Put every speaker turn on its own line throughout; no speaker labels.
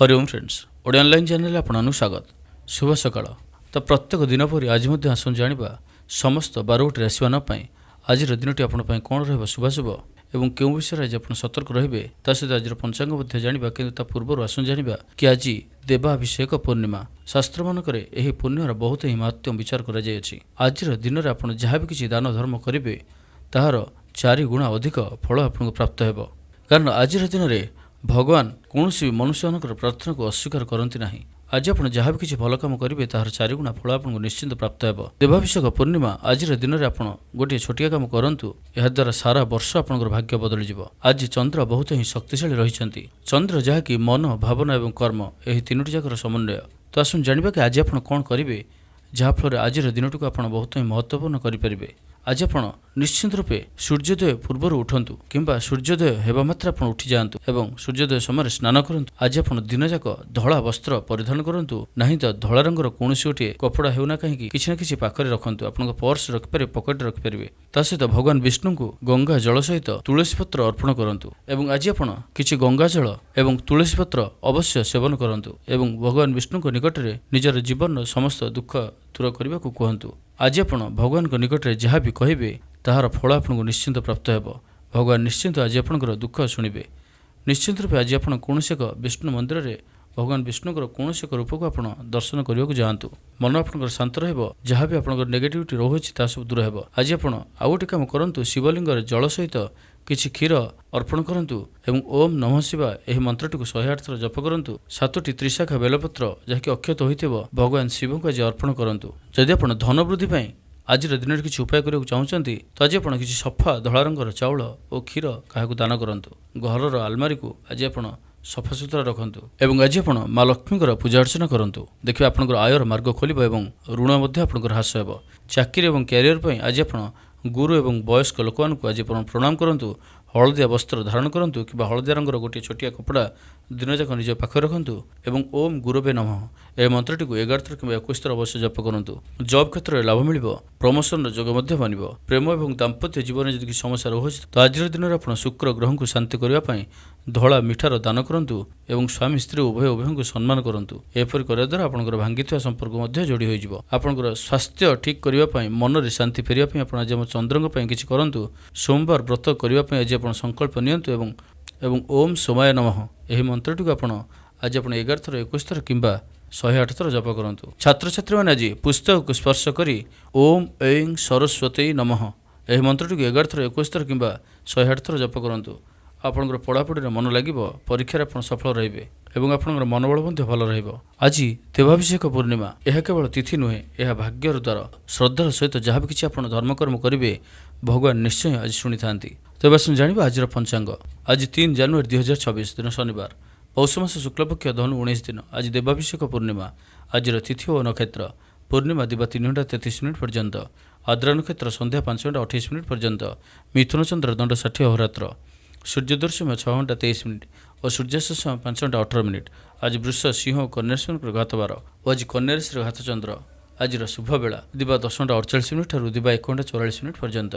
Hariom friends Odia online channel आपन स्वागत शुभ सकाळ। तो प्रत्येक दिन पर आज आसन जाना समस्त 12 राशि मान आज दिनटी आपण कौन रुभाशुभ और क्यों विषय आज आप सतर्क रे सहित आज पंचांग जाना कि पूर्व आसन जाना कि आज देवाभिषेक पूर्णिमा शास्त्र मानक पूर्णिमार बहुत ही महत्व विचार कर आज दिन में आप जहाँ भी किसी दान धर्म करेंगे ताहार 4 गुणा अधिक फल आपको प्राप्त हो। कारण आज दिन में भगवान कौन भी मनुष्य प्रार्थना को अस्वीकार करती ना। आज आप जहाँ भी किसी भल कम करेंगे तार 4 गुणा फल आपको निश्चिंत प्राप्त हो। देवाभिषेक पूर्णिमा आज दिन में आप गोटे छोटिया काम करूँ याद्वारा सारा वर्ष आपंकर भाग्य बदल जाव। आज चंद्र बहुत ही शक्तिशाली रही चंद्र जहाँकि मन भावना और कर्म यह 3टी जाकर समन्वय। तो आसन जाना कि आज आप कौन करेंगे जहाँफल आज दिन को आप बहुत ही महत्वपूर्ण करेंगे। आज आप निश्चित रूपे सूर्योदय पूर्व उठंतु किंबा सूर्योदय हेबा मात्र आप उठी जातु एवं सूर्योदय समय स्नान करंतु। आज आप दिन जाक धला वस्त्र परिधान करंतु नहीं तो धला रंगर कौन गोटे कपड़ा होना कहीं किसी न किसी पाखरे रखंतु। आपन पर्स रखिपारे पकेट रखिपारे ता सहित भगवान विष्णु को गंगा जल सहित तुलसी पत्र अर्पण करंतु एवं आज आप किसी गंगा जल एवं तुलसी पत्र अवश्य सेवन करंतु एवं भगवान विष्णु को निकट में निजर जीवन समस्त दुख दूर करने को कहतु। आज आप भगवान को निकट में जहाँ भी कहे ताहार फल आपको निश्चिंत प्राप्त हो। भगवान निश्चिंत आज आपंकर दुख शुणे। निश्चित रूप आज आप कौन एक विष्णु मंदिर में भगवान विष्णुकर कौन एक रूप को आप दर्शन करने को जातु। मन आपंकर शांत रहा भी आप नेगेटिविटी रोचे सब दूर हो। आज आप आउ गोटे कम करूँ शिवलिंग जल सहित किछि क्षीर अर्पण करंतु एवं ओम नमः शिवाय यह मंत्रटी को 108 थर जप करंतु। 7टी त्रिशाखा बेलपत्र जहाँकि अक्षत होइथिबो भगवान शिव को आज अर्पण करंतु। जदि आप धन वृद्धि पाई आज दिन में किसी उपाय करने चाहते तो आज आप किसी सफा धला रंगर चाउल और क्षीर क्या दान करंतु। घर आलमारी को आज आप सफा सुतरा रखंतु एवं आज आप माँ लक्ष्मी पूजा अर्चना करंतु। देखिए आपंकर आयर मार्ग खोल एवं ऋण आपंकर ह्रास हो। चाकरी और क्यारियर पर आज आप गुरु एवं वयस्क लोक आज प्रणाम करंतु। हलदिया वस्त्र धारण करंतु कि हलदिया रंगर गोटे छोटिया कपड़ा दिन जाक निज पाखे रखंतु एवं ओम गुरुवे नमः यह मंत्रटी को 11 थर कि 21 थर अवश्य जप करंतु। जॉब क्षेत्र में लाभ मिल प्रमोशन जोग बन प्रेम और दाम्पत्य जीवन जदि समस्या रोचे तो आज दिन में आप शुक्र ग्रह को शांति करने धला मिठार दान करंतु एवं स्वामी स्त्री उभय को सम्मान करंतु। एपरि करने द्वारा आपंकर भांगी संपर्क जोड़ी हो। आपंकर स्वास्थ्य ठीक करने मन में शांति फेरिया आज चंद्र किसी करंतु। सोमवार व्रत करने आज आप संकल्प नियंतु एवं ओम सोमाय नमः यह मंत्रटी को आज आप 11 थर 21 थर कि 108 थर जप करंतु। छात्र छात्री मैंने आज पुस्तक को स्पर्श करी ओम ऐं सरस्वती नमः यह मंत्रटी को 11 थर 21 थर कि 108 थर जप करंतु। आपंकर पढ़ापढ़ी मन लगे परीक्षार आप सफल रे और आपंकर मनोबल भल आज देवाभिषेक पूर्णिमा यह केवल तिथि नुहे यह भाग्यर द्वार श्रद्धार सहित जहाँ भी किसी आप धर्मकर्म करेंगे भगवान निश्चय आज शुणी था। तो बस जाना आज पंचांग आज 3 जनवरी 2026 दिन शनिवार पौष मास शुक्लपक्ष धनु 19 दिन आज देवाभिषेक पूर्णिमा। आज तिथि और नक्षत्र पूर्णिमा दिवा 3 घंटा 33 मिनिट पर्यंत आद्रा नक्षत्र संध्या 5 घंटा 28 मिनिट पर्यंत मिथुन चंद्र दंड 60 अहोरात्र सूर्योदय समय 6 घंटा 23 मिनिट और सूर्यास्त समय 5 घंटा 18 मिनिट। आज वृष सिंह कन्या घातबार और आज कन्या घात चंद्र। आज शुभ बेला दिवा 10 घंटा 48 मिनिट ठार दिवा 1 घंटा 44 मिनिट पर्यंत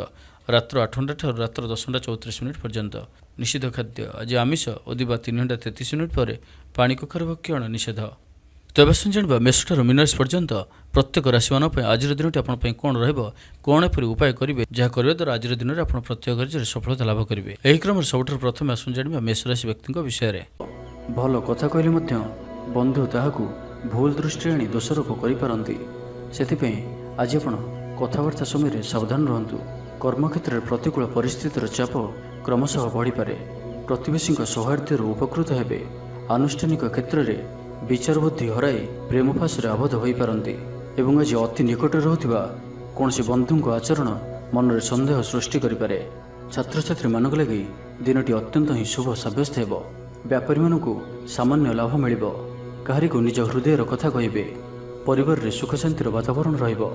रात्र 8 घंटा ठार रात्र 10 घंटा 34 मिनिट पर्यंत। निषिद्ध खाद्य आज आमिष और दिवा 3 घंटा 33 मिनिट पर पानी कखार भक्षण निषेध। तो बस जाना मेष ठार मीन राशि पर्यंत प्रत्येक राशि मान आज दिन टी कौन कौन एपरि उपाय करेंगे जहाँ करने द्वारा आज दिन में आप प्रत्येक कार्य सफलता लाभ करेंगे। यही क्रम सबुठ प्रथम आसन जाना मेष राशि व्यक्ति विषय भल कथा कहले बंधु ताहाकू भूल दृष्टि आनी दोषारोप करपारती से आज आप कथबार्ता समय सावधान रुहतु। कर्मक्षेत्र में प्रतिकूल परिस्थितिर चाप क्रमशः बढ़ी पारे प्रतिवेशी सौहार्द्य उपकृत हेबे। आनुष्ठानिक क्षेत्र में विचार बुद्धि हराई प्रेम फासरे आबद्ध हो पारती एवं आज अति निकट रहुथिबा कौन बंधु आचरण मन में सन्देह सृष्टि करें। छात्र छात्री मानक लगी दिनटी अत्यंत ही शुभ सब्यस्त हो। व्यापारी मानू सामान्य लाभ मिल कहारी को निज हृदयर कथा कहे परिवार रे सुख शांतिर वातावरण रहिबो।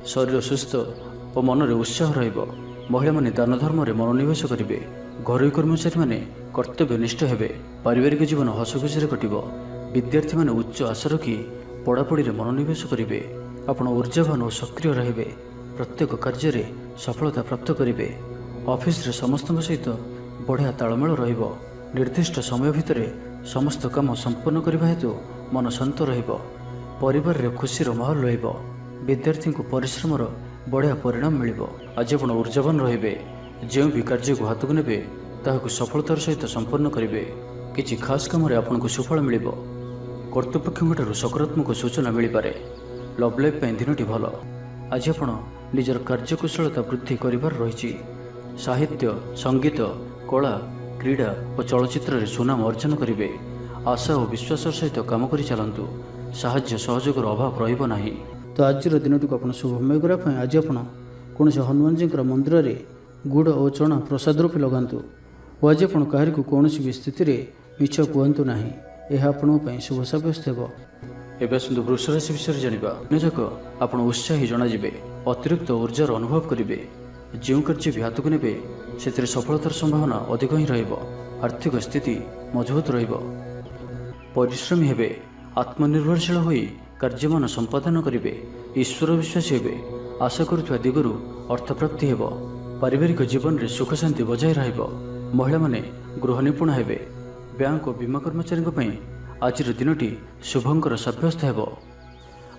शरीर सुस्थ और मन में उत्साह रहिबो। महिला माने दान धर्म में मनोनिवेश करेंगे। घरोई कर्मचारी माने कर्तव्यनिष्ठ हेबे। पारिवारिक जीवन हसखुशी कटिबो। विद्यार्थी माने उच्च आशा रखी पढ़ापढ़ी में मनोनिवेश करेंगे। आपण ऊर्जावान और सक्रिय रहिबे। प्रत्येक कार्य में सफलता प्राप्त करेंगे। ऑफिस रे समस्त सहित बढ़िया तालमेल रहिबो। निर्दिष्ट समय भितर ସମସ୍ତ କାମ ସମ୍ପନ୍ନ କରିବା ହେତୁ ମନ ଶାନ୍ତ ରହିବ। ପରିବାରରେ ଖୁସିର ମାହୋଲ ରହିବ। ବିଦ୍ୟାର୍ଥୀଙ୍କୁ ପରିଶ୍ରମର ବଢ଼ିଆ ପରିଣାମ ମିଳିବ। ଆଜି ଆପଣ ଉର୍ଜାବାନ ରହିବେ। ଯେଉଁ ବି କାର୍ଯ୍ୟକୁ ହାତକୁ ନେବେ ତାହାକୁ ସଫଳତାର ସହିତ ସମ୍ପନ୍ନ କରିବେ। କିଛି ଖାସ୍ କାମରେ ଆପଣଙ୍କୁ ସୁଫଳ ମିଳିବ। କର୍ତ୍ତୃପକ୍ଷଙ୍କଠାରୁ ସକାରାତ୍ମକ ସୂଚନା ମିଳିପାରେ। ଲଭ୍ ଲାଇଫ୍ ପାଇଁ ଦିନଟି ଭଲ। ଆଜି ଆପଣ ନିଜର କାର୍ଯ୍ୟକୁଶଳତା ବୃଦ୍ଧି କରିବାର ରହିଛି। ସାହିତ୍ୟ, ସଙ୍ଗୀତ, କଳା, କ୍ରୀଡ଼ା ଓ ଚଳଚ୍ଚିତ୍ରରେ ସୁନାମ ଅର୍ଜନ କରିବେ। ଆଶା ଓ ବିଶ୍ୱାସର ସହିତ କାମ କରି ଚାଲନ୍ତୁ। ସାହାଯ୍ୟ ସହଯୋଗର ଅଭାବ ରହିବ ନାହିଁ। ତ ଆଜିର ଦିନଟିକୁ ଆପଣ ଶୁଭମୟ କରିବା ପାଇଁ ଆଜି ଆପଣ କୌଣସି ହନୁମାନଜୀଙ୍କର ମନ୍ଦିରରେ ଗୁଡ଼ ଓ ଚଣା ପ୍ରସାଦ ରୂପେ ଲଗାନ୍ତୁ। ଓ ଆଜି ଆପଣ କାହାରିକୁ କୌଣସି ବି ସ୍ଥିତିରେ ମିଛ କୁହନ୍ତୁ ନାହିଁ। ଏହା ଆପଣଙ୍କ ପାଇଁ ଶୁଭ ସାବ୍ୟସ୍ତ ହେବ। ଏବେ ଆସନ୍ତୁ ବୃଷ ରାଶି ବିଷୟରେ ଜାଣିବା। ଦିନଯାକ ଆପଣ ଉତ୍ସାହୀ ଜଣାଯିବେ। ଅତିରିକ୍ତ ଉର୍ଜାର ଅନୁଭବ କରିବେ। ଯେଉଁ କାର୍ଯ୍ୟ ବି ହାତକୁ ନେବେ ସେଥିରେ ସଫଳତାର ସମ୍ଭାବନା ଅଧିକ ହିଁ ରହିବ। ଆର୍ଥିକ ସ୍ଥିତି ମଜବୁତ ରହିବ। ପରିଶ୍ରମୀ ହେବେ। ଆତ୍ମନିର୍ଭରଶୀଳ ହୋଇ କାର୍ଯ୍ୟମାନ ସମ୍ପାଦନ କରିବେ। ଈଶ୍ୱର ବିଶ୍ୱାସୀ ହେବେ। ଆଶା କରୁଥିବା ଦିଗରୁ ଅର୍ଥପ୍ରାପ୍ତି ହେବ। ପାରିବାରିକ ଜୀବନରେ ସୁଖ ଶାନ୍ତି ବଜାୟ ରହିବ। ମହିଳାମାନେ ଗୃହ ନିପୁଣ ହେବେ। ବ୍ୟାଙ୍କ ଓ ବୀମା କର୍ମଚାରୀଙ୍କ ପାଇଁ ଆଜିର ଦିନଟି ଶୁଭଙ୍କର ସାବ୍ୟସ୍ତ ହେବ।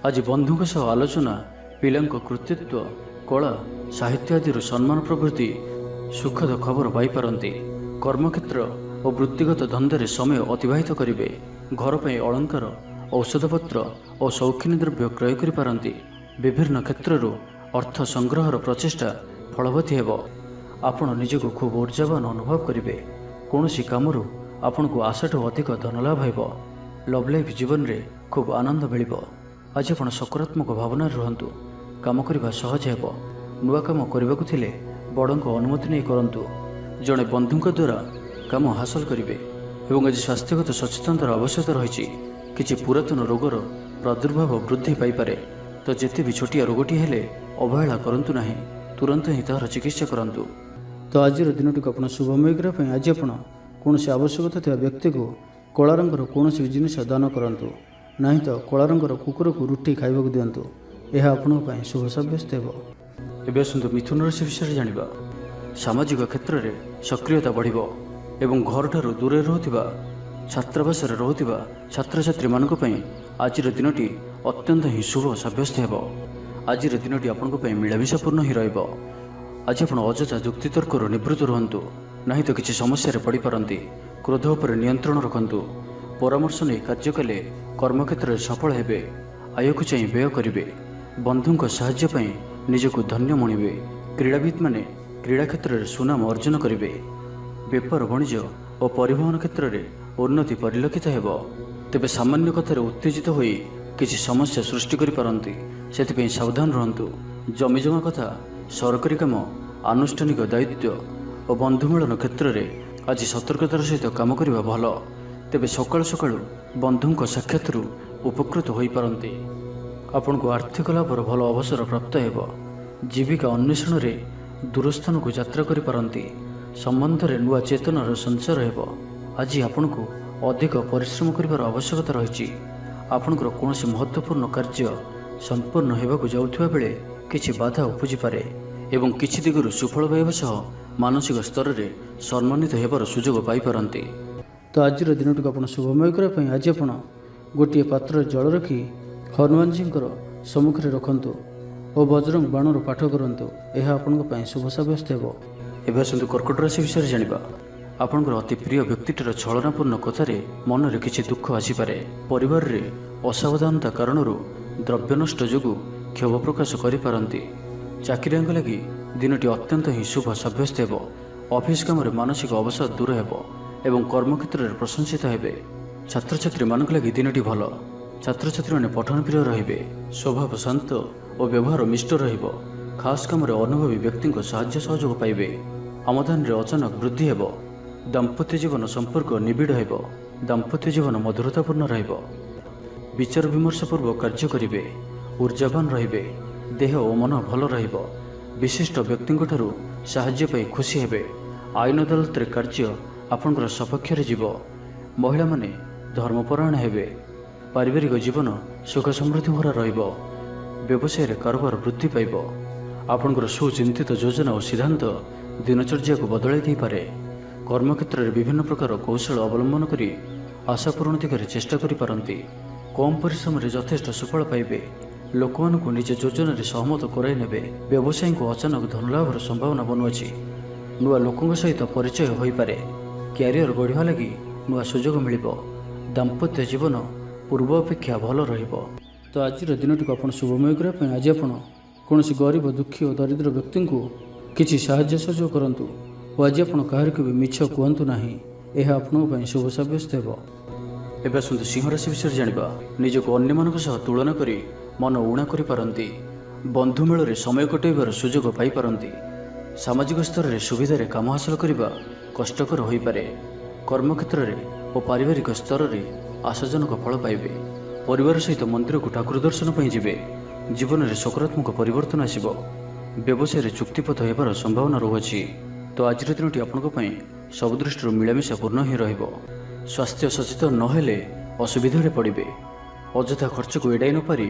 ଆଜି ବନ୍ଧୁଙ୍କ ସହ ଆଲୋଚନା, ପିଲାଙ୍କ କୃତିତ୍ୱ, କଳା, ସାହିତ୍ୟ ଆଦିରୁ ସମ୍ମାନ ପ୍ରଭୃତି ସୁଖଦ ଖବର ପାଇପାରନ୍ତି। କର୍ମକ୍ଷେତ୍ର ଓ ବୃତ୍ତିଗତ ଧନ୍ଦାରେ ସମୟ ଅତିବାହିତ କରିବେ। ଘର ପାଇଁ ଅଳଙ୍କାର, ଔଷଧପତ୍ର ଓ ସୌଖିନୀ ଦ୍ରବ୍ୟ କ୍ରୟ କରିପାରନ୍ତି। ବିଭିନ୍ନ କ୍ଷେତ୍ରରୁ ଅର୍ଥ ସଂଗ୍ରହର ପ୍ରଚେଷ୍ଟା ଫଳବତୀ ହେବ। ଆପଣ ନିଜକୁ ଖୁବ୍ ଉର୍ଜାବାନ ଅନୁଭବ କରିବେ। କୌଣସି କାମରୁ ଆପଣଙ୍କୁ ଆଶାଠୁ ଅଧିକ ଧନଲାଭ ହେବ। ଲଭ୍ ଲାଇଫ୍ ଜୀବନରେ ଖୁବ୍ ଆନନ୍ଦ ମିଳିବ। ଆଜି ଆପଣ ସକାରାତ୍ମକ ଭାବନାରେ ରୁହନ୍ତୁ। କାମ କରିବା ସହଜ ହେବ। ନୂଆ କାମ କରିବାକୁ ଥିଲେ ବଡ଼ଙ୍କ ଅନୁମତି ନେଇ କରନ୍ତୁ। ଜଣେ ବନ୍ଧୁଙ୍କ ଦ୍ୱାରା କାମ ହାସଲ କରିବେ। ଏବଂ ଆଜି ସ୍ୱାସ୍ଥ୍ୟଗତ ସଚେତନତାର ଆବଶ୍ୟକତା ରହିଛି। କିଛି ପୁରାତନ ରୋଗର ପ୍ରାଦୁର୍ଭାବ ବୃଦ୍ଧି ପାଇପାରେ। ତ ଯେତେ ବି ଛୋଟିଆ ରୋଗଟି ହେଲେ ଅବହେଳା କରନ୍ତୁ ନାହିଁ। ତୁରନ୍ତ ହିଁ ତାହାର ଚିକିତ୍ସା କରନ୍ତୁ। ତ ଆଜିର ଦିନଟିକୁ ଆପଣ ଶୁଭମୟ କରିବା ପାଇଁ ଆଜି ଆପଣ କୌଣସି ଆବଶ୍ୟକତା ଥିବା ବ୍ୟକ୍ତିକୁ କଳା ରଙ୍ଗର କୌଣସି ଜିନିଷ ଦାନ କରନ୍ତୁ। ନାହିଁ ତ କଳା ରଙ୍ଗର କୁକୁରକୁ ରୁଟି ଖାଇବାକୁ ଦିଅନ୍ତୁ। ଏହା ଆପଣଙ୍କ ପାଇଁ ଶୁଭ ସାବ୍ୟସ୍ତ ହେବ। ଏବେ ଆସନ୍ତୁ ମିଥୁନ ରାଶି ବିଷୟରେ ଜାଣିବା। ସାମାଜିକ କ୍ଷେତ୍ରରେ ସକ୍ରିୟତା ବଢ଼ିବ ଏବଂ ଘରଠାରୁ ଦୂରରେ ରହୁଥିବା ଛାତ୍ରାବାସରେ ରହୁଥିବା ଛାତ୍ରଛାତ୍ରୀମାନଙ୍କ ପାଇଁ ଆଜିର ଦିନଟି ଅତ୍ୟନ୍ତ ହିଁ ଶୁଭ ସାବ୍ୟସ୍ତ ହେବ। ଆଜିର ଦିନଟି ଆପଣଙ୍କ ପାଇଁ ମିଳାମିଶାପୂର୍ଣ୍ଣ ହିଁ ରହିବ। ଆଜି ଆପଣ ଅଯଥା ଯୁକ୍ତିତର୍କରୁ ନିବୃତ୍ତ ରୁହନ୍ତୁ। ନାହିଁ ତ କିଛି ସମସ୍ୟାରେ ପଡ଼ିପାରନ୍ତି। କ୍ରୋଧ ଉପରେ ନିୟନ୍ତ୍ରଣ ରଖନ୍ତୁ। ପରାମର୍ଶ ନେଇ କାର୍ଯ୍ୟ କଲେ କର୍ମକ୍ଷେତ୍ରରେ ସଫଳ ହେବେ। ଆୟକୁ ଚାହିଁ ବ୍ୟୟ କରିବେ। ବନ୍ଧୁଙ୍କ ସାହାଯ୍ୟ ପାଇଁ ନିଜକୁ ଧନ୍ୟ ମଣିବେ। କ୍ରୀଡ଼ାବିତ୍ମାନେ କ୍ରୀଡ଼ା କ୍ଷେତ୍ରରେ ସୁନାମ ଅର୍ଜନ କରିବେ। ବେପାର ବାଣିଜ୍ୟ ଓ ପରିବହନ କ୍ଷେତ୍ରରେ ଉନ୍ନତି ପରିଲକ୍ଷିତ ହେବ। ତେବେ ସାମାନ୍ୟ କଥାରେ ଉତ୍ତେଜିତ ହୋଇ କିଛି ସମସ୍ୟା ସୃଷ୍ଟି କରିପାରନ୍ତି। ସେଥିପାଇଁ ସାବଧାନ ରୁହନ୍ତୁ। ଜମିଜମା କଥା, ସରକାରୀ କାମ, ଆନୁଷ୍ଠାନିକ ଦାୟିତ୍ୱ ଓ ବନ୍ଧୁ ମିଳନ କ୍ଷେତ୍ରରେ ଆଜି ସତର୍କତାର ସହିତ କାମ କରିବା ଭଲ। ତେବେ ସକାଳୁ ସକାଳୁ ବନ୍ଧୁଙ୍କ ସାକ୍ଷାତରୁ ଉପକୃତ ହୋଇପାରନ୍ତି। ଆପଣଙ୍କୁ ଆର୍ଥିକ ଲାଭର ଭଲ ଅବସର ପ୍ରାପ୍ତ ହେବ। ଜୀବିକା ଅନ୍ୱେଷଣରେ ଦୂରସ୍ଥାନକୁ ଯାତ୍ରା କରିପାରନ୍ତି। ସମ୍ବନ୍ଧରେ ନୂଆ ଚେତନାର ସଞ୍ଚାର ହେବ। ଆଜି ଆପଣଙ୍କୁ ଅଧିକ ପରିଶ୍ରମ କରିବାର ଆବଶ୍ୟକତା ରହିଛି। ଆପଣଙ୍କର କୌଣସି ମହତ୍ତ୍ୱପୂର୍ଣ୍ଣ କାର୍ଯ୍ୟ ସମ୍ପୂର୍ଣ୍ଣ ହେବାକୁ ଯାଉଥିବା ବେଳେ କିଛି ବାଧା ଉପୁଜିପାରେ ଏବଂ କିଛି ଦିଗରୁ ସୁଫଳ ପାଇବା ସହ ମାନସିକ ସ୍ତରରେ ସମ୍ମାନିତ ହେବାର ସୁଯୋଗ ପାଇପାରନ୍ତି। ତ ଆଜିର ଦିନଟିକୁ ଆପଣ ଶୁଭମୟ କରିବା ପାଇଁ ଆଜି ଆପଣ ଗୋଟିଏ ପାତ୍ରରେ ଜଳ ରଖି ହନୁମାନଜୀଙ୍କର ସମ୍ମୁଖରେ ରଖନ୍ତୁ ଓ ବଜରଙ୍ଗ ବାଣର ପାଠ କରନ୍ତୁ। ଏହା ଆପଣଙ୍କ ପାଇଁ ଶୁଭ ସାବ୍ୟସ୍ତ ହେବ। ଏବେ ଆସନ୍ତୁ କର୍କଟ ରାଶି ବିଷୟରେ ଜାଣିବା। ଆପଣଙ୍କର ଅତି ପ୍ରିୟ ବ୍ୟକ୍ତିଟିର ଛଳନାପୂର୍ଣ୍ଣ କଥାରେ ମନରେ କିଛି ଦୁଃଖ ଆସିପାରେ। ପରିବାରରେ ଅସାବଧାନତା କାରଣରୁ ଦ୍ରବ୍ୟ ନଷ୍ଟ ଯୋଗୁଁ କ୍ଷୋଭ ପ୍ରକାଶ କରିପାରନ୍ତି। ଚାକିରିଆଙ୍କ ଲାଗି ଦିନଟି ଅତ୍ୟନ୍ତ ହିଁ ଶୁଭ ସାବ୍ୟସ୍ତ ହେବ। ଅଫିସ କାମରେ ମାନସିକ ଅବସାଦ ଦୂର ହେବ ଏବଂ କର୍ମକ୍ଷେତ୍ରରେ ପ୍ରଶଂସିତ ହେବେ। ଛାତ୍ରଛାତ୍ରୀମାନଙ୍କ ଲାଗି ଦିନଟି ଭଲ। ଛାତ୍ରଛାତ୍ରୀମାନେ ପଠନପ୍ରିୟ ରହିବେ। ସ୍ୱଭାବ ଶାନ୍ତ ଓ ବ୍ୟବହାର ମିଷ୍ଟ ରହିବ। ଖାସ୍ କାମରେ ଅନୁଭବୀ ବ୍ୟକ୍ତିଙ୍କ ସାହାଯ୍ୟ ସହଯୋଗ ପାଇବେ। ଆମଦାନୀରେ ଅଚାନକ ବୃଦ୍ଧି ହେବ। ଦାମ୍ପତ୍ୟ ଜୀବନ ସମ୍ପର୍କ ନିବିଡ଼ ହେବ। ଦାମ୍ପତ୍ୟ ଜୀବନ ମଧୁରତାପୂର୍ଣ୍ଣ ରହିବ। ବିଚାର ବିମର୍ଶ ପୂର୍ବକ କାର୍ଯ୍ୟ କରିବେ। ଉର୍ଜାବାନ ରହିବେ। ଦେହ ଓ ମନ ଭଲ ରହିବ। ବିଶିଷ୍ଟ ବ୍ୟକ୍ତିଙ୍କଠାରୁ ସାହାଯ୍ୟ ପାଇ ଖୁସି ହେବେ। ଆଇନ ଅଦାଲତରେ କାର୍ଯ୍ୟ ଆପଣଙ୍କର ସପକ୍ଷରେ ଯିବ। ମହିଳାମାନେ ଧର୍ମପରାୟଣ ହେବେ। ପାରିବାରିକ ଜୀବନ ସୁଖ ସମୃଦ୍ଧି ଭରା ରହିବ। ବ୍ୟବସାୟରେ କାରବାର ବୃଦ୍ଧି ପାଇବ। ଆପଣଙ୍କର ସୁଚିନ୍ତିତ ଯୋଜନା ଓ ସିଦ୍ଧାନ୍ତ ଦିନଚର୍ଯ୍ୟାକୁ ବଦଳାଇ ଦେଇପାରେ। କର୍ମକ୍ଷେତ୍ରରେ ବିଭିନ୍ନ ପ୍ରକାର କୌଶଳ ଅବଲମ୍ବନ କରି आशा पूरण दिगरे चेष्टा करिपारନ୍ତି। कम परिश्रम यथेष्ट सुफल पाइबे। लोकमानंकु निज योजन सहमत कराई नेबे। व्यवसायी को अचानक धनलाभर संभावना बनुअछि। नुआ लोकंक सहित परिचय होई पारे। क्यारियर गढ़िवा लगी नुआ सुजोग मिलिबो। दाम्पत्य जीवन पूर्व अपेक्षा भल रहिबो। तो आज दिनटी को आपण शुभमय करने आज आप कौन गरीब दुखी और दरिद्र व्यक्ति को किसी साहाय्य सहयोग करंतु। और आज आप कहार को भी मिछ कहतु ना। यह आपण शुभ सब्यस्त हो। एवं आसतु सिंह राशि विषय जाना। निजक अन्य मानक सह तुलना करी मन ऊणा करिपारନ୍ତି। बंधु मेल समय कटाइबार सुजोग पाइपारନ୍ତି। सामाजिक स्तर में सुविधार काम हासिल करने कष्टकर हो पारे। कर्मक्षेत्र और पारिवारिक स्तर में आशाजनक फल पाइबे। परिवार सहित मंदिर को ठाकुर दर्शन पर जीवे। जीवन में सकारात्मक परिवर्तन आसिबो। व्यवसाय चुक्तिपथ होबार संभावना रहुछि। तो आज दिनटी आपंपाई सब दृष्टि मिलामिशा पूर्ण ही रहिबो। स्वास्थ्य सचेतन नहेले असुविधा पड़े। अଯଥା खर्च को एड़ाई नपारी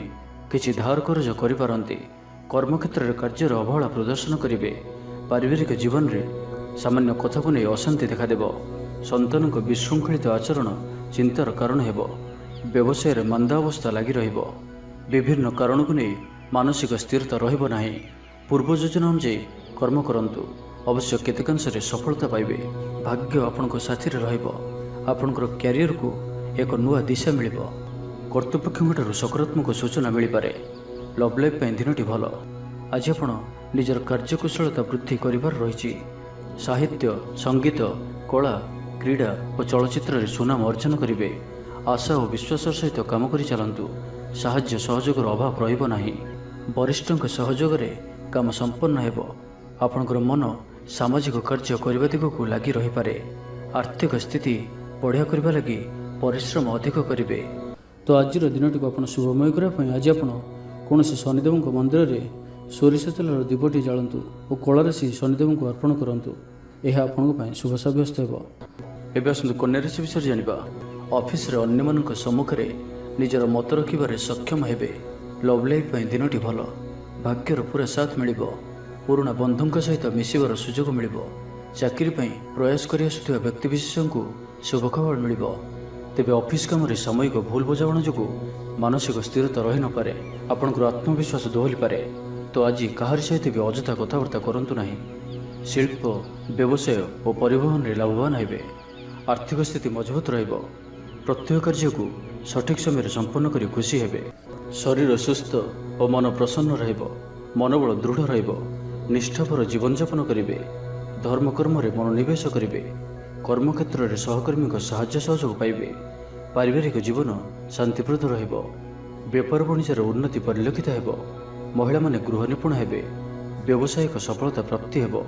किछि धार कर्ज करिपारନ୍ତି। कर्मक्षेत्र में कार्यर अवहेला प्रदर्शन करेंगे। पारिवारिक जीवन में सामान्य कथा को नहीं अशांति देखादेव। संतान को विशृंखलित आचरण चिंतार कारण हेब। व्यवसाय में मंदा अवस्था लगी रहिबो। विभिन्न कारण को नहीं मानसिक स्थिरता रहिबो नाही। पूर्व योजना अनुଯାयी कर्म करंतु। अवश्य केतेकांश सफलता पाइबे। भाग्य आपनको साथी रहिबो। आपनकर क्यारियर को एक नुआ दिशा मिलिबो। कर्तृपक्षों सकारात्मक सूचना मिल पारे। लव लाइफ पे दिनटी भल। आज आप निजर कार्यकुशलता वृद्धि करिबार रहिछि। साहित्य संगीत कला क्रीड़ा और चलचित्र में सुनाम अर्जन करेंगे। आशा और विश्वास सहित काम करि चलंतु। साहाय्य सहयोगर अभाव रहिबो नाही। वरिष्ठों सहयोग काम संपन्न हेबो। आपनकर मन सामाजिक कार्य करने दिगक लगी रही पारे। आर्थिक स्थिति बढ़िया करने लगी परिश्रम अधिक करेंगे। तो आज दिनटी को आप शुभमय करने आज आप कौन शनिदेव मंदिर में सोरिष तेलर दीपटी जालतु और कलाराशि शनिदेव को अर्पण करूँ। यह आपण शुभ सब्यस्त हो। एवं आसतु कन्या राशि विषय जाना। ऑफिस रे अन्य मानक सम्मुख में निजर मत रखिबारे सक्षम हेबे। लव लाइफ दिनटी भल। भाग्यर पूरा साथ मिलिबो। पुराना बंधुों सहित मिसिबार सुजोग मिलिबो। चाकरी प्रयास कर आसुथिबा व्यक्तिविशेष को शुभ खबर मिलिबो। तेबे ऑफिस काम रे सामयिक भूल बुझामणा जोगु मानसिक स्थिरता रही न पारे। आपनकर आत्मविश्वास दोहली पारे। तो आज कहार सहित भी अଯଥା कथबार्ता करंतु नाही। शिल्प व्यवसाय और परिवहन में लाभवान हेबे। आर्थिक स्थिति मजबूत रहिबो। प्रत्येक कार्य को सठिक समय संपन्न करी खुशी हेबे। शरीर सुस्थ और मन प्रसन्न रहिबो। मनोबल दृढ़ रहिबो। निष्ठापर जीवन यापन करेंगे। धर्म कर्म रे मनोनिवेश करेंगे। कर्मक्षेत्र में सहकर्मी को साहाय्य सहयोग पाइबे। पारिवारिक जीवन शांतिप्रद रहिबो। व्यापार वाणिज्यर उन्नति परिलक्षित हेबो। महिला माने गृह निपुण हेबे। व्यावसायिक सफलता प्राप्ति हेबो।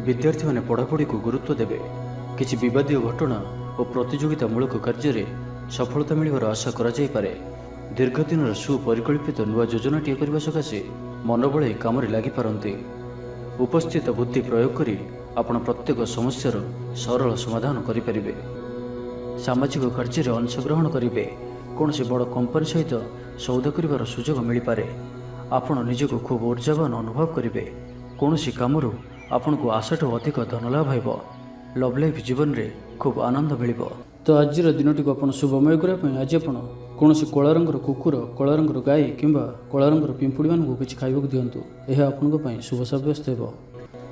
विद्यार्थी माने पढ़ापढ़ी को गुरुत्व देबे। किछि विवादीय घटना और प्रतियोगितामूलक कार्य सफलता मिलिबार आशा करा जाय पारे। दीर्घ दिन सुपरिकल्पित नुआ योजनाटीए करबा सकाशे मनोबल काम लगी पारନ୍ତି। उपस्थित बुद्धि प्रयोग करी आपण प्रत्येक समस्यार सरल समाधान करें। सामाजिक कार्य में अंशग्रहण करेंगे। कौन से बड़ कंपनी सहित सौदा कर सुजोग मिल पारे। आपण निजक खूब ऊर्जावान अनुभव करेंगे। कौन सी काम आपण को आशाठू अधिक धनलाभ हो। लव लाइफ जीवन में खूब आनंद मिल। तो आज दिनटी को आप शुभमय करने आज आप कौन कला रंगर कुकुर कला रंगर गाई किंबा कला रंगर पिंपुड़ी मानू किसी खाइबा दिंतु। यह आपण शुभ सब्यस्त हो।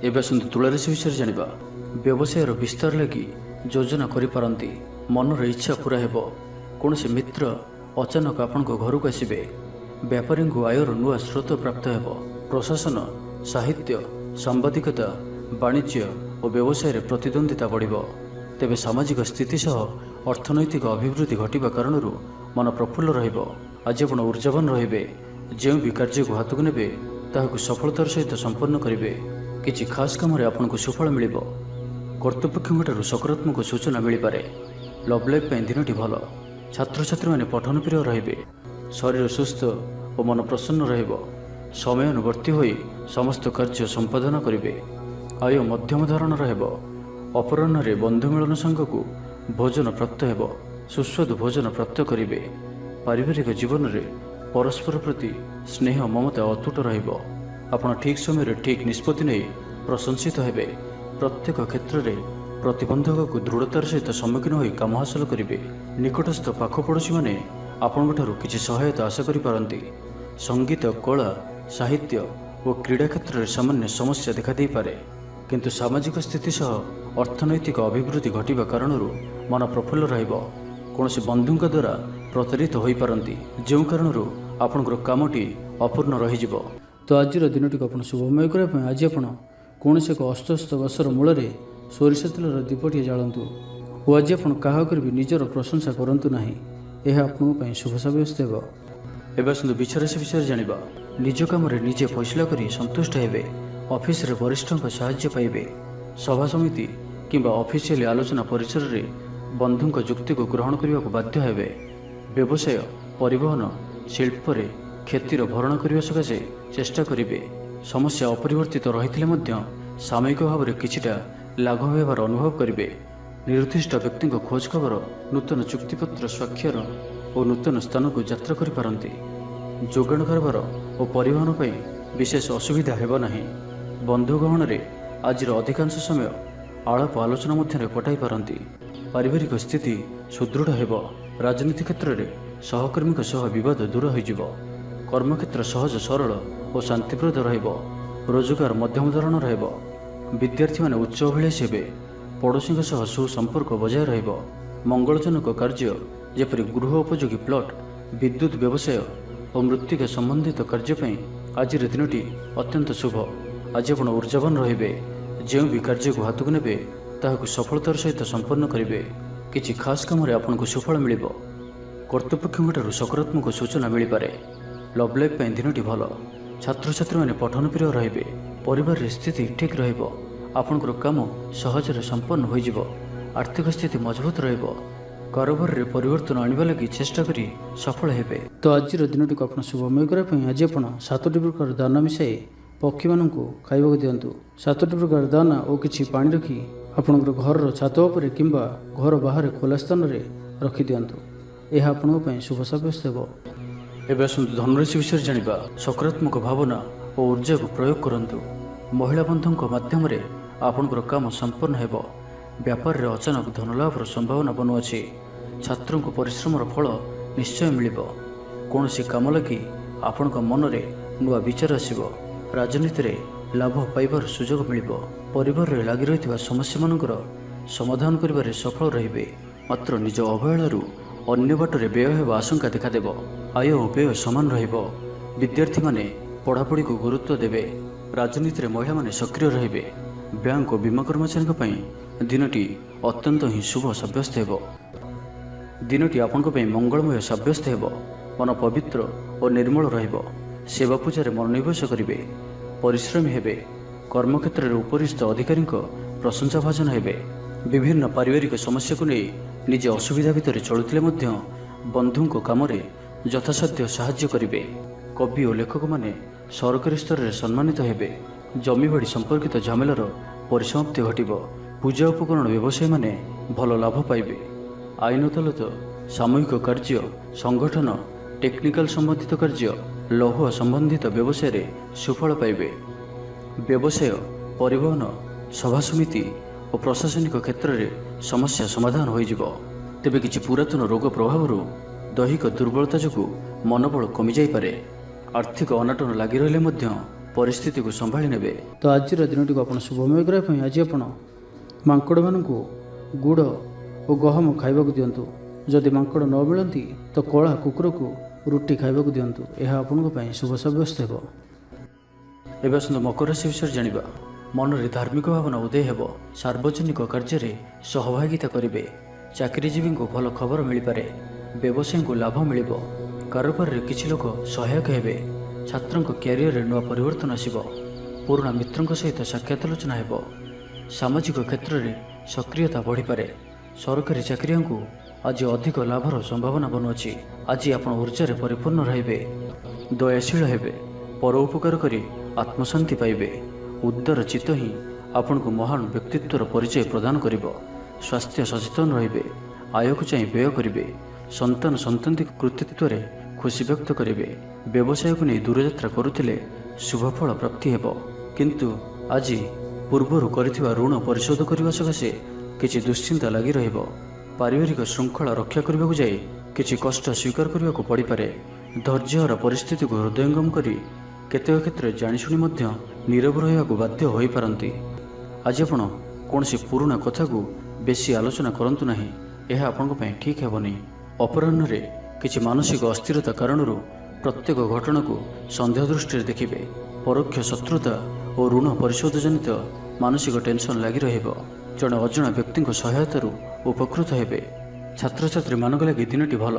एवं आसतु तुला राशि विषय जाना। व्यवसायर विस्तार लगी योजना करिपारନ୍ତି। मनर इच्छा पूरा हेब। कौन से मित्र अचानक आपण घर को आसबे। व्यापारी को आयर नुआ स्रोत प्राप्त हेब। प्रशासन साहित्य सांबादिकता वाणिज्य और व्यवसाय रे प्रतिद्वंदिता बढ़िबो। तेबे सामाजिक स्थिति सह अर्थनैतिक अभिवृद्धि घटिबा कारण मन प्रफुल्ल रहिबो। आज आपण ऊर्जावान रहिबे। जो भी कार्य को हाथ को नेबे ताहाकु सफलतार सहित संपन्न करेंगे। किछि खास काम रे आपनको सुफल मिलिबो। कर्तृपक्षों सकारात्मक सूचना मिल पारे। लव लाइफ दिनटी भल। छात्र छात्री माने पठन प्रिय रहिबे। शरीर सुस्थ और मन प्रसन्न रहिबो। समय अनुवर्ती होई समस्त कार्य संपादन करेंगे। आय मध्यम धरण रहिबो। अपराह्न रे बंधु मिलन संघ को भोजन प्राप्त हेबो। सुस्वादु भोजन प्राप्त करेंगे। पारिवारिक जीवन में परस्पर प्रति स्नेह ममता अतुट रहिबो। आपण ठीक समय ठीक निष्पत्ति नहीं प्रशंसित हेबे। प्रत्येक क्षेत्र में ପ୍ରତିବନ୍ଧକକୁ ଦୃଢ଼ତାର ସହିତ ସମ୍ମୁଖୀନ ହୋଇ କାମ ହାସଲ କରିବେ। ନିକଟସ୍ଥ ପାଖ ପଡ଼ୋଶୀମାନେ ଆପଣଙ୍କଠାରୁ କିଛି ସହାୟତା ଆଶା କରିପାରନ୍ତି। ସଙ୍ଗୀତ, କଳା, ସାହିତ୍ୟ ଓ କ୍ରୀଡ଼ା କ୍ଷେତ୍ରରେ ସାମାନ୍ୟ ସମସ୍ୟା ଦେଖାଦେଇପାରେ, କିନ୍ତୁ ସାମାଜିକ ସ୍ଥିତି ସହ ଅର୍ଥନୈତିକ ଅଭିବୃଦ୍ଧି ଘଟିବା କାରଣରୁ ମନ ପ୍ରଫୁଲ୍ଲ ରହିବ। କୌଣସି ବନ୍ଧୁଙ୍କ ଦ୍ୱାରା ପ୍ରତାରିତ ହୋଇପାରନ୍ତି, ଯେଉଁ କାରଣରୁ ଆପଣଙ୍କର କାମଟି ଅପୂର୍ଣ୍ଣ ରହିଯିବ। ତ ଆଜିର ଦିନଟିକୁ ଆପଣ ଶୁଭମୟ କରିବା ପାଇଁ ଆଜି ଆପଣ କୌଣସି ଏକ ଅସ୍ତସ୍ତ ଗଛର ମୂଳରେ ସୋରିଷ ତେଲର ଦୀପଟିଏ ଜାଳନ୍ତୁ ଓ ଆଜି ଆପଣ କାହା ଉପରେ ବି ନିଜର ପ୍ରଶଂସା କରନ୍ତୁ ନାହିଁ। ଏହା ଆପଣଙ୍କ ପାଇଁ ଶୁଭ ସାବ୍ୟସ୍ତ ହେବ। ଏବେ ଆସନ୍ତୁ ବିଚାରାଶୀ ବିଷୟରେ ଜାଣିବା। ନିଜ କାମରେ ନିଜେ ଫଇସଲା କରି ସନ୍ତୁଷ୍ଟ ହେବେ। ଅଫିସରେ ବରିଷ୍ଠଙ୍କ ସାହାଯ୍ୟ ପାଇବେ। ସଭା ସମିତି କିମ୍ବା ଅଫିସିଆଲି ଆଲୋଚନା ପରିସରରେ ବନ୍ଧୁଙ୍କ ଯୁକ୍ତିକୁ ଗ୍ରହଣ କରିବାକୁ ବାଧ୍ୟ ହେବେ। ବ୍ୟବସାୟ, ପରିବହନ, ଶିଳ୍ପରେ କ୍ଷତିର ଭରଣ କରିବା ସକାଶେ ଚେଷ୍ଟା କରିବେ। ସମସ୍ୟା ଅପରିବର୍ତ୍ତିତ ରହିଥିଲେ ମଧ୍ୟ ସାମୟିକ ଭାବରେ କିଛିଟା ଲାଘବ ହେବାର ଅନୁଭବ କରିବେ। ନିର୍ଦ୍ଦିଷ୍ଟ ବ୍ୟକ୍ତିଙ୍କ ଖୋଜ ଖବର, ନୂତନ ଚୁକ୍ତିପତ୍ର ସ୍ୱାକ୍ଷର ଓ ନୂତନ ସ୍ଥାନକୁ ଯାତ୍ରା କରିପାରନ୍ତି। ଯୋଗାଣ କାରବାର ଓ ପରିବହନ ପାଇଁ ବିଶେଷ ଅସୁବିଧା ହେବ ନାହିଁ। ବନ୍ଧୁ ଗହଣରେ ଆଜିର ଅଧିକାଂଶ ସମୟ ଆଳାପ ଆଲୋଚନା ମଧ୍ୟରେ କଟାଇ ପାରନ୍ତି। ପାରିବାରିକ ସ୍ଥିତି ସୁଦୃଢ଼ ହେବ। ରାଜନୀତି କ୍ଷେତ୍ରରେ ସହକର୍ମୀଙ୍କ ସହ ବିବାଦ ଦୂର ହୋଇଯିବ। କର୍ମକ୍ଷେତ୍ର ସହଜ, ସରଳ ଓ ଶାନ୍ତିପ୍ରଦ ରହିବ। ରୋଜଗାର ମଧ୍ୟମ ଧରଣର ହେବ। ବିଦ୍ୟାର୍ଥୀମାନେ ଉଚ୍ଚ ଅଭିଳାଷୀ ହେବେ। ପଡ଼ୋଶୀଙ୍କ ସହ ସୁସମ୍ପର୍କ ବଜାୟ ରହିବ। ମଙ୍ଗଳଜନକ କାର୍ଯ୍ୟ ଯେପରି ଗୃହ ଉପଯୋଗୀ ପ୍ଲଟ୍, ବିଦ୍ୟୁତ୍ ବ୍ୟବସାୟ ଓ ମୃତ୍ତିକା ସମ୍ବନ୍ଧିତ କାର୍ଯ୍ୟ ପାଇଁ ଆଜିର ଦିନଟି ଅତ୍ୟନ୍ତ ଶୁଭ। ଆଜି ଆପଣ ଉର୍ଜାବାନ ରହିବେ। ଯେଉଁ ବି କାର୍ଯ୍ୟକୁ ହାତକୁ ନେବେ ତାହାକୁ ସଫଳତାର ସହିତ ସମ୍ପନ୍ନ କରିବେ। କିଛି ଖାସ୍ କାମରେ ଆପଣଙ୍କୁ ସୁଫଳ ମିଳିବ। କର୍ତ୍ତୃପକ୍ଷଙ୍କଠାରୁ ସକାରାତ୍ମକ ସୂଚନା ମିଳିପାରେ। ଲଭ୍ ଲାଇଫ୍ ପାଇଁ ଦିନଟି ଭଲ। ଛାତ୍ରଛାତ୍ରୀମାନେ ପଠନପ୍ରିୟ ରହିବେ। ପରିବାରରେ ସ୍ଥିତି ଠିକ୍ ରହିବ। ଆପଣଙ୍କର କାମ ସହଜରେ ସମ୍ପନ୍ନ ହୋଇଯିବ। ଆର୍ଥିକ ସ୍ଥିତି ମଜବୁତ ରହିବ। କାରବାରରେ ପରିବର୍ତ୍ତନ ଆଣିବା ଲାଗି ଚେଷ୍ଟା କରି ସଫଳ ହେବେ। ତ ଆଜିର ଦିନଟିକୁ ଆପଣ ଶୁଭମୟ କରିବା ପାଇଁ ଆଜି ଆପଣ 7ଟି ପ୍ରକାର ଦାନା ମିଶାଇ ପକ୍ଷୀମାନଙ୍କୁ ଖାଇବାକୁ ଦିଅନ୍ତୁ। 7ଟି ପ୍ରକାର ଦାନା ଓ କିଛି ପାଣି ରଖି ଆପଣଙ୍କର ଘରର ଛାତ ଉପରେ କିମ୍ବା ଘର ବାହାରେ ଖୋଲା ସ୍ଥାନରେ ରଖିଦିଅନ୍ତୁ। ଏହା ଆପଣଙ୍କ ପାଇଁ ଶୁଭ ସାବ୍ୟସ୍ତ ହେବ। ଏବେ ଆସନ୍ତୁ ଧନୁରାଶି ବିଷୟରେ ଜାଣିବା। ସକାରାତ୍ମକ ଭାବନା ଓ ଉର୍ଜାକୁ ପ୍ରୟୋଗ କରନ୍ତୁ। ମହିଳା ବନ୍ଧୁଙ୍କ ମାଧ୍ୟମରେ ଆପଣଙ୍କର କାମ ସମ୍ପନ୍ନ ହେବ। ବ୍ୟାପାରରେ ଅଚାନକ ଧନଲାଭର ସମ୍ଭାବନା ବନୁଅଛି। ଛାତ୍ରଙ୍କୁ ପରିଶ୍ରମର ଫଳ ନିଶ୍ଚୟ ମିଳିବ। କୌଣସି କାମ ଲାଗି ଆପଣଙ୍କ ମନରେ ନୂଆ ବିଚାର ଆସିବ। ରାଜନୀତିରେ ଲାଭ ପାଇବାର ସୁଯୋଗ ମିଳିବ। ପରିବାରରେ ଲାଗି ରହିଥିବା ସମସ୍ୟାମାନଙ୍କର ସମାଧାନ କରିବାରେ ସଫଳ ରହିବେ। ମାତ୍ର ନିଜ ଅବହେଳାରୁ ଅନ୍ୟ ବାଟରେ ବ୍ୟୟ ହେବା ଆଶଙ୍କା ଦେଖାଦେବ। ଆୟ ଓ ବ୍ୟୟ ସମାନ ରହିବ। ବିଦ୍ୟାର୍ଥୀମାନେ ପଢ଼ାପଢ଼ିକୁ ଗୁରୁତ୍ୱ ଦେବେ। ରାଜନୀତିରେ ମହିଳାମାନେ ସକ୍ରିୟ ରହିବେ। ବ୍ୟାଙ୍କ ଓ ବୀମା କର୍ମଚାରୀଙ୍କ ପାଇଁ ଦିନଟି ଅତ୍ୟନ୍ତ ହିଁ ଶୁଭ ସାବ୍ୟସ୍ତ ହେବ। ଦିନଟି ଆପଣଙ୍କ ପାଇଁ ମଙ୍ଗଳମୟ ସାବ୍ୟସ୍ତ ହେବ। ମନ ପବିତ୍ର ଓ ନିର୍ମଳ ରହିବ। ସେବା ପୂଜାରେ ମନୋନିବେଶ କରିବେ। ପରିଶ୍ରମୀ ହେବେ। କର୍ମକ୍ଷେତ୍ରରେ ଉପରିସ୍ଥ ଅଧିକାରୀଙ୍କ ପ୍ରଶଂସା ଭାଜନ ହେବେ। ବିଭିନ୍ନ ପାରିବାରିକ ସମସ୍ୟାକୁ ନେଇ ନିଜେ ଅସୁବିଧା ଭିତରେ ଚଳୁଥିଲେ ମଧ୍ୟ ବନ୍ଧୁଙ୍କ କାମରେ ଯଥାସାଧ୍ୟ ସାହାଯ୍ୟ କରିବେ। କବି ଓ ଲେଖକମାନେ ସରକାରୀ ସ୍ତରରେ ସମ୍ମାନିତ ହେବେ। ଜମିବାଡ଼ି ସମ୍ପର୍କିତ ଝାମେଲାର ପରିସମାପ୍ତି ଘଟିବ। ପୂଜା ଉପକରଣ ବ୍ୟବସାୟୀମାନେ ଭଲ ଲାଭ ପାଇବେ। ଆଇନ ଅଦାଲତ, ସାମୂହିକ କାର୍ଯ୍ୟ, ସଂଗଠନ, ଟେକ୍ନିକାଲ ସମ୍ବନ୍ଧିତ କାର୍ଯ୍ୟ, ଲୌହ ସମ୍ବନ୍ଧିତ ବ୍ୟବସାୟରେ ସୁଫଳ ପାଇବେ। ବ୍ୟବସାୟ, ପରିବହନ, ସଭାସମିତି ଓ ପ୍ରଶାସନିକ କ୍ଷେତ୍ରରେ ସମସ୍ୟା ସମାଧାନ ହୋଇଯିବ। ତେବେ କିଛି ପୁରାତନ ରୋଗ ପ୍ରଭାବରୁ ଦୈହିକ ଦୁର୍ବଳତା ଯୋଗୁଁ ମନୋବଳ କମିଯାଇପାରେ। ଆର୍ଥିକ ଅନାଟନ ଲାଗି ରହିଲେ ମଧ୍ୟ ପରିସ୍ଥିତିକୁ ସମ୍ଭାଳି ନେବେ। ତ ଆଜିର ଦିନଟିକୁ ଆପଣ ଶୁଭମୟ କରିବା ପାଇଁ ଆଜି ଆପଣ ମାଙ୍କଡ଼ମାନଙ୍କୁ ଗୁଡ଼ ଓ ଗହମ ଖାଇବାକୁ ଦିଅନ୍ତୁ। ଯଦି ମାଙ୍କଡ଼ ନ ମିଳନ୍ତି ତ କଳା କୁକୁରକୁ ରୁଟି ଖାଇବାକୁ ଦିଅନ୍ତୁ। ଏହା ଆପଣଙ୍କ ପାଇଁ ଶୁଭ ସାବ୍ୟସ୍ତ ହେବ। ଏବେ ଆସନ୍ତୁ ମକର ରାଶି ବିଷୟରେ ଜାଣିବା। ମନରେ ଧାର୍ମିକ ଭାବନା ଉଦୟ ହେବ। ସାର୍ବଜନିକ କାର୍ଯ୍ୟରେ ସହଭାଗିତା କରିବେ। ଚାକିରିଜୀବୀଙ୍କୁ ଭଲ ଖବର ମିଳିପାରେ। ବ୍ୟବସାୟୀଙ୍କୁ ଲାଭ ମିଳିବ। କାରବାରରେ କିଛି ଲୋକ ସହାୟକ ହେବେ। ଛାତ୍ରଙ୍କ କ୍ୟାରିୟରରେ ନୂଆ ପରିବର୍ତ୍ତନ ଆସିବ। ପୁରୁଣା ମିତ୍ରଙ୍କ ସହିତ ସାକ୍ଷାତ ଆଲୋଚନା ହେବ। ସାମାଜିକ କ୍ଷେତ୍ରରେ ସକ୍ରିୟତା ବଢ଼ିପାରେ। ସରକାରୀ ଚାକିରିଆଙ୍କୁ ଆଜି ଅଧିକ ଲାଭର ସମ୍ଭାବନା ବନୁଅଛି। ଆଜି ଆପଣ ଉର୍ଜାରେ ପରିପୂର୍ଣ୍ଣ ରହିବେ। ଦୟାଶୀଳ ହେବେ। ପର ଉପକାର କରି ଆତ୍ମଶାନ୍ତି ପାଇବେ। ଉଦାର ଚିତ୍ତ ହିଁ ଆପଣଙ୍କୁ ମହାନ ବ୍ୟକ୍ତିତ୍ୱର ପରିଚୟ ପ୍ରଦାନ କରିବ। ସ୍ୱାସ୍ଥ୍ୟ ସଚେତନ ରହିବେ। ଆୟକୁ ଚାହିଁ ବ୍ୟୟ କରିବେ। ସନ୍ତାନଙ୍କ କୃତିତ୍ୱରେ ଖୁସି ବ୍ୟକ୍ତ କରିବେ। ବ୍ୟବସାୟକୁ ନେଇ ଦୂରଯାତ୍ରା କରୁଥିଲେ ଶୁଭଫଳ ପ୍ରାପ୍ତି ହେବ। କିନ୍ତୁ ଆଜି ପୂର୍ବରୁ କରିଥିବା ଋଣ ପରିଶୋଧ କରିବା ସକାଶେ କିଛି ଦୁଶ୍ଚିନ୍ତା ଲାଗି ରହିବ। ପାରିବାରିକ ଶୃଙ୍ଖଳା ରକ୍ଷା କରିବାକୁ ଯାଇ କିଛି କଷ୍ଟ ସ୍ୱୀକାର କରିବାକୁ ପଡ଼ିପାରେ। ଧୈର୍ଯ୍ୟହରା ପରିସ୍ଥିତିକୁ ହୃଦୟଙ୍ଗମ କରି କେତେକ କ୍ଷେତ୍ରରେ ଜାଣିଶୁଣି ମଧ୍ୟ ନୀରବ ରହିବାକୁ ବାଧ୍ୟ ହୋଇପାରନ୍ତି। ଆଜି ଆପଣ କୌଣସି ପୁରୁଣା କଥାକୁ ବେଶୀ ଆଲୋଚନା କରନ୍ତୁ ନାହିଁ, ଏହା ଆପଣଙ୍କ ପାଇଁ ଠିକ୍ ହେବନି। ଅପରାହ୍ନରେ କିଛି ମାନସିକ ଅସ୍ଥିରତା କାରଣରୁ ପ୍ରତ୍ୟେକ ଘଟଣାକୁ ସନ୍ଦେହ ଦୃଷ୍ଟିରେ ଦେଖିବେ। ପରୋକ୍ଷ ଶତ୍ରୁତା ଓ ଋଣ ପରିଶୋଧ ଜନିତ ମାନସିକ ଟେନସନ୍ ଲାଗି ରହିବ। ଜଣେ ଅଜଣା ବ୍ୟକ୍ତିଙ୍କ ସହାୟତାରୁ ଉପକୃତ ହେବେ। ଛାତ୍ରଛାତ୍ରୀମାନଙ୍କ ଲାଗି ଦିନଟି ଭଲ।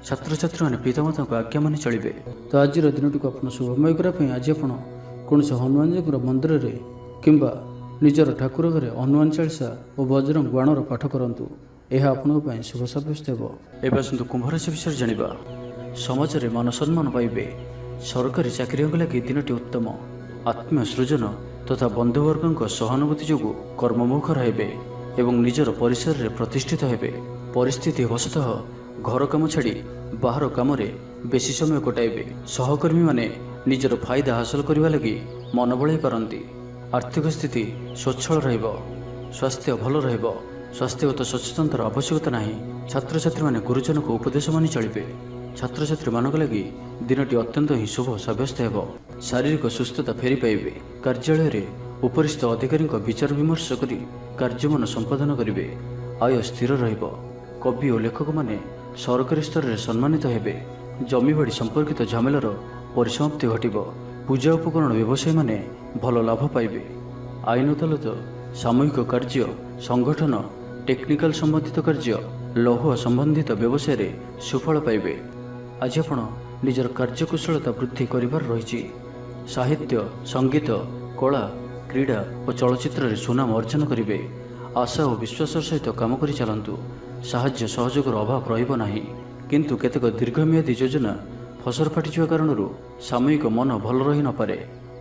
ଛାତ୍ରଛାତ୍ରୀମାନେ ପିତାମାତାଙ୍କ ଆଜ୍ଞା ମାନି ଚଳିବେ। ତ ଆଜିର ଦିନଟିକୁ ଆପଣ ଶୁଭମୟ କରିବା ପାଇଁ ଆଜି ଆପଣ କୌଣସି ହନୁମାନଜୀଙ୍କର ମନ୍ଦିରରେ କିମ୍ବା ନିଜର ଠାକୁର ଘରେ ହନୁମାନ ଚାଳିଶା ଓ ବଜରଙ୍ଗ ବାଣର ପାଠ କରନ୍ତୁ। ଏହା ଆପଣଙ୍କ ପାଇଁ ଶୁଭ ସାବ୍ୟସ୍ତ ହେବ। ଏବେ ଆସନ୍ତୁ କୁମ୍ଭ ରାଶି ବିଷୟରେ ଜାଣିବା। ସମାଜରେ ମାନ ସମ୍ମାନ ପାଇବେ। ସରକାରୀ ଚାକିରିଙ୍କ ଲାଗି ଦିନଟି ଉତ୍ତମ। ଆତ୍ମୀୟ ସୃଜନ ତଥା ବନ୍ଧୁବର୍ଗଙ୍କ ସହାନୁଭୂତି ଯୋଗୁଁ କର୍ମମୁଖ ରହିବେ ଏବଂ ନିଜର ପରିସରରେ ପ୍ରତିଷ୍ଠିତ ହେବେ। ପରିସ୍ଥିତି ବଶତଃ ଘର କାମ ଛାଡ଼ି ବାହାର କାମରେ ବେଶୀ ସମୟ କଟାଇବେ। ସହକର୍ମୀମାନେ ନିଜର ଫାଇଦା ହାସଲ କରିବା ଲାଗି ମନ ବଳାଇ ପାରନ୍ତି। ଆର୍ଥିକ ସ୍ଥିତି ସ୍ୱଚ୍ଛଳ ରହିବ। ସ୍ୱାସ୍ଥ୍ୟ ଭଲ ରହିବ। ସ୍ୱାସ୍ଥ୍ୟଗତ ସଚେତନତାର ଆବଶ୍ୟକତା ନାହିଁ। ଛାତ୍ରଛାତ୍ରୀମାନେ ଗୁରୁଜନଙ୍କ ଉପଦେଶ ମାନି ଚଳିବେ। ଛାତ୍ରଛାତ୍ରୀମାନଙ୍କ ଲାଗି ଦିନଟି ଅତ୍ୟନ୍ତ ହିଁ ଶୁଭ ସାବ୍ୟସ୍ତ ହେବ। ଶାରୀରିକ ସୁସ୍ଥତା ଫେରି ପାଇବେ। କାର୍ଯ୍ୟାଳୟରେ ଉପରିସ୍ଥ ଅଧିକାରୀଙ୍କ ବିଚାର ବିମର୍ଶ କରି କାର୍ଯ୍ୟମାନ ସମ୍ପାଦନ କରିବେ। ଆୟ ସ୍ଥିର ରହିବ। କବି ଓ ଲେଖକମାନେ ସରକାରୀ ସ୍ତରରେ ସମ୍ମାନିତ ହେବେ। ଜମିବାଡ଼ି ସମ୍ପର୍କିତ ଝାମେଲାର ପରିସମାପ୍ତି ଘଟିବ। ପୂଜା ଉପକରଣ ବ୍ୟବସାୟୀମାନେ ଭଲ ଲାଭ ପାଇବେ। ଆଇନ ଅଦାଲତ, ସାମୂହିକ କାର୍ଯ୍ୟ, ସଂଗଠନ, ଟେକ୍ନିକାଲ ସମ୍ବନ୍ଧିତ କାର୍ଯ୍ୟ, ଲୌହ ସମ୍ବନ୍ଧିତ ବ୍ୟବସାୟରେ ସୁଫଳ ପାଇବେ। ଆଜି ଆପଣ ନିଜର କାର୍ଯ୍ୟକୁଶଳତା ବୃଦ୍ଧି କରିବାର ରହିଛି। ସାହିତ୍ୟ, ସଙ୍ଗୀତ, କଳା, କ୍ରୀଡ଼ା ଓ ଚଳଚ୍ଚିତ୍ରରେ ସୁନାମ ଅର୍ଜନ କରିବେ। ଆଶା ଓ ବିଶ୍ୱାସର ସହିତ କାମ କରି ଚାଲନ୍ତୁ। ସାହାଯ୍ୟ ସହଯୋଗର ଅଭାବ ରହିବ ନାହିଁ। କିନ୍ତୁ କେତେକ ଦୀର୍ଘମିଆଦୀ ଯୋଜନା ଫସର ଫାଟିଯିବା କାରଣରୁ ସାମୟିକ ମନ ଭଲ ରହିନପାରେ।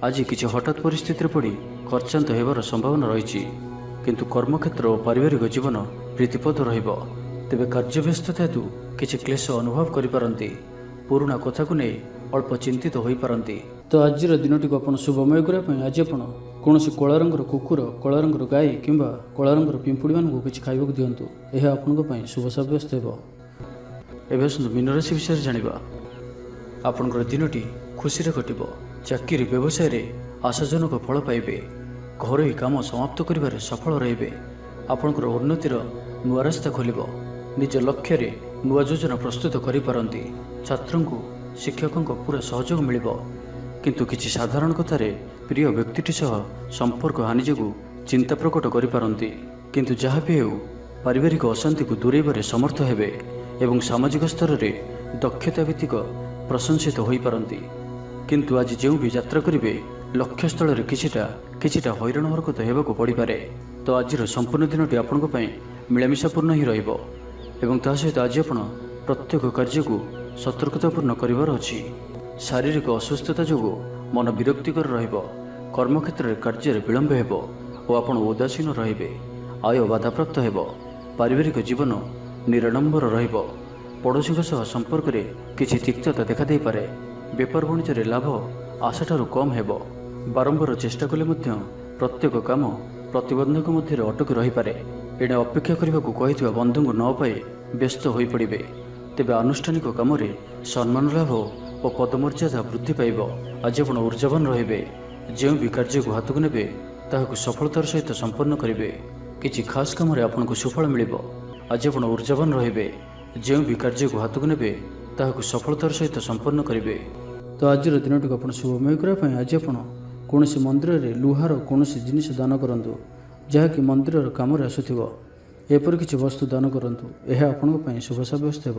ଆଜି କିଛି ହଠାତ୍ ପରିସ୍ଥିତିରେ ପଡ଼ି ଖର୍ଚ୍ଚାନ୍ତ ହେବାର ସମ୍ଭାବନା ରହିଛି। କିନ୍ତୁ କର୍ମକ୍ଷେତ୍ର ଓ ପାରିବାରିକ ଜୀବନ ପ୍ରୀତିପଦ ରହିବ। ତେବେ କାର୍ଯ୍ୟବ୍ୟସ୍ତତା ହେତୁ କିଛି କ୍ଲେଶ ଅନୁଭବ କରିପାରନ୍ତି। ପୁରୁଣା କଥାକୁ ନେଇ ଅଳ୍ପ ଚିନ୍ତିତ ହୋଇପାରନ୍ତି। ତ ଆଜିର ଦିନଟିକୁ ଆପଣ ଶୁଭମୟ କରିବା ପାଇଁ ଆଜି ଆପଣ କୌଣସି କଳା ରଙ୍ଗର କୁକୁର, କଳା ରଙ୍ଗର ଗାଈ କିମ୍ବା କଳା ରଙ୍ଗର ପିମ୍ପୁଡ଼ିମାନଙ୍କୁ କିଛି ଖାଇବାକୁ ଦିଅନ୍ତୁ। ଏହା ଆପଣଙ୍କ ପାଇଁ ଶୁଭ ସାବ୍ୟସ୍ତ ହେବ। ଏବେ ଆସନ୍ତୁ ମୀନ ରାଶି ବିଷୟରେ ଜାଣିବା। ଆପଣଙ୍କର ଦିନଟି ଖୁସିରେ କଟିବ। ଚାକିରି ବ୍ୟବସାୟରେ ଆଶାଜନକ ଫଳ ପାଇବେ। ଘରୋଇ କାମ ସମାପ୍ତ କରିବାରେ ସଫଳ ରହିବେ। ଆପଣଙ୍କର ଉନ୍ନତିର ନୂଆ ରାସ୍ତା ଖୋଲିବ। ନିଜ ଲକ୍ଷ୍ୟରେ ନୂଆ ଯୋଜନା ପ୍ରସ୍ତୁତ କରିପାରନ୍ତି। ଛାତ୍ରଙ୍କୁ ଶିକ୍ଷକଙ୍କ ପୁରା ସହଯୋଗ ମିଳିବ। କିନ୍ତୁ କିଛି ସାଧାରଣ କଥାରେ ପ୍ରିୟ ବ୍ୟକ୍ତିଟି ସହ ସମ୍ପର୍କ ହାନି ଯୋଗୁଁ ଚିନ୍ତା ପ୍ରକଟ କରିପାରନ୍ତି। କିନ୍ତୁ ଯାହା ବି ହେଉ ପାରିବାରିକ ଅଶାନ୍ତିକୁ ଦୂରେଇବାରେ ସମର୍ଥ ହେବେ ଏବଂ ସାମାଜିକ ସ୍ତରରେ ଦକ୍ଷତା ଭିତ୍ତିକ ପ୍ରଶଂସିତ ହୋଇପାରନ୍ତି। କିନ୍ତୁ ଆଜି ଯେଉଁ ବି ଯାତ୍ରା କରିବେ ଲକ୍ଷ୍ୟସ୍ଥଳରେ କିଛିଟା ହଇରାଣ ହରକତ ହେବାକୁ ପଡ଼ିପାରେ। ତ ଆଜିର ସମ୍ପୂର୍ଣ୍ଣ ଦିନଟି ଆପଣଙ୍କ ପାଇଁ ମିଳାମିଶାପୂର୍ଣ୍ଣ ହିଁ ରହିବ ଏବଂ ତା ସହିତ ଆଜି ଆପଣ ପ୍ରତ୍ୟେକ କାର୍ଯ୍ୟକୁ ସତର୍କତାପୂର୍ଣ୍ଣ କରିବାର ଅଛି। ଶାରୀରିକ ଅସୁସ୍ଥତା ଯୋଗୁଁ ମନ ବିରକ୍ତିକର ରହିବ। କର୍ମକ୍ଷେତ୍ରରେ କାର୍ଯ୍ୟରେ ବିଳମ୍ବ ହେବ ଓ ଆପଣ ଉଦାସୀନ ରହିବେ। ଆୟ ବାଧାପ୍ରାପ୍ତ ହେବ। ପାରିବାରିକ ଜୀବନ ନିରାଡ଼ମ୍ବର ରହିବ। ପଡ଼ୋଶୀଙ୍କ ସହ ସମ୍ପର୍କରେ କିଛି ତିକ୍ତତା ଦେଖାଦେଇପାରେ। ବେପାର ବାଣିଜ୍ୟରେ ଲାଭ ଆଶାଠାରୁ କମ୍ ହେବ। ବାରମ୍ବାର ଚେଷ୍ଟା କଲେ ମଧ୍ୟ ପ୍ରତ୍ୟେକ କାମ ପ୍ରତିବନ୍ଧକ ମଧ୍ୟରେ ଅଟକି ରହିପାରେ। ଏଣେ ଅପେକ୍ଷା କରିବାକୁ କହିଥିବା ବନ୍ଧୁଙ୍କୁ ନ ପାଇ ବ୍ୟସ୍ତ ହୋଇପଡ଼ିବେ। ତେବେ ଆନୁଷ୍ଠାନିକ କାମରେ ସମ୍ମାନ ଲାଭ ଓ ପଦମର୍ଯ୍ୟାଦା ବୃଦ୍ଧି ପାଇବ। ଆଜି ଆପଣ ଊର୍ଜାବାନ ରହିବେ। ଯେଉଁ ବି କାର୍ଯ୍ୟକୁ ହାତକୁ ନେବେ ତାହାକୁ ସଫଳତାର ସହିତ ସମ୍ପନ୍ନ କରିବେ। କିଛି ଖାସ୍ କାମରେ ଆପଣଙ୍କୁ ସୁଫଳ ମିଳିବ। ଆଜି ଆପଣ ଊର୍ଜାବାନ ରହିବେ। ଯେଉଁ ବି କାର୍ଯ୍ୟକୁ ହାତକୁ ନେବେ ତାହାକୁ ସଫଳତାର ସହିତ ସମ୍ପନ୍ନ କରିବେ। ତ ଆଜିର ଦିନଟିକୁ ଆପଣ ଶୁଭମୟ କରିବା ପାଇଁ ଆଜି ଆପଣ କୌଣସି ମନ୍ଦିରରେ ଲୁହାର କୌଣସି ଜିନିଷ ଦାନ କରନ୍ତୁ ଯାହାକି ମନ୍ଦିରର କାମରେ ଆସୁଥିବ। ଏପରି କିଛି ବସ୍ତୁ ଦାନ କରନ୍ତୁ। ଏହା ଆପଣଙ୍କ ପାଇଁ ଶୁଭ ସାବ୍ୟସ୍ତ ହେବ।